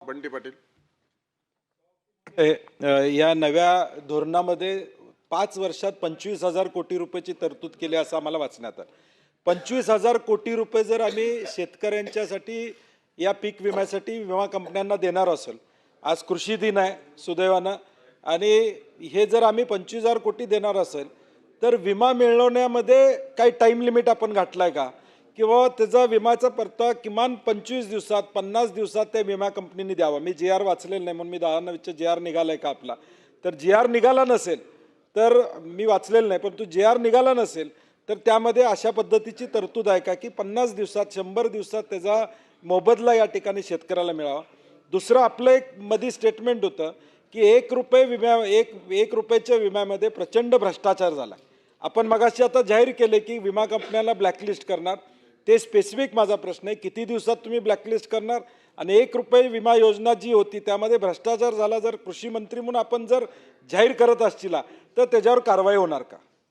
बंटी पाटील. या नव्या धोरणामध्ये 5 वर्षात 25,000 कोटी रुपयाची तरतूद केली असं आम्हाला वाचण्यात आलं. 25,000 कोटी रुपये जर आम्ही शेतकऱ्यांच्यासाठी या पीक विम्यासाठी विमा कंपन्यांना देणार असेल, आज कृषी दिन आहे सुदैवानं, आणि हे जर आम्ही 25,000 कोटी देणार असेल तर विमा मिळवण्यामध्ये काही टाईम लिमिट आपण घातलाय का, किंवा त्याचा विम्याचा परतावा किमान 25 दिवसात 50 दिवसात त्या विमा कंपनीने द्यावा. मी जी आर वाचलेलं नाही म्हणून मी 10 जी आर निघालाय का आपला, तर जी आर निघाला नसेल तर मी वाचलेलं नाही, पण जी आर निघाला नसेल तर त्यामध्ये अशा पद्धतीची तरतूद आहे का की 50 दिवसात 100 दिवसात त्याचा मोबदला या ठिकाणी शेतकऱ्याला मिळावा. दुसरं आपलं एक मधी स्टेटमेंट होतं की 1 रुपये विम्या एक रुपयाच्या विम्यामध्ये प्रचंड भ्रष्टाचार झाला. आपण मगाशी आता जाहीर केले की विमा कंपन्याला ब्लॅकलिस्ट करणार. ते स्पेसिफिक माझा प्रश्न आहे, किती दिवसात तुम्ही ब्लॅकलिस्ट करणार, आणि 1 रुपये विमा योजना जी होती त्यामध्ये भ्रष्टाचार झाला जर कृषी मंत्री म्हणून आपण जर जाहीर करत असतील तर त्याच्यावर कारवाई होणार का?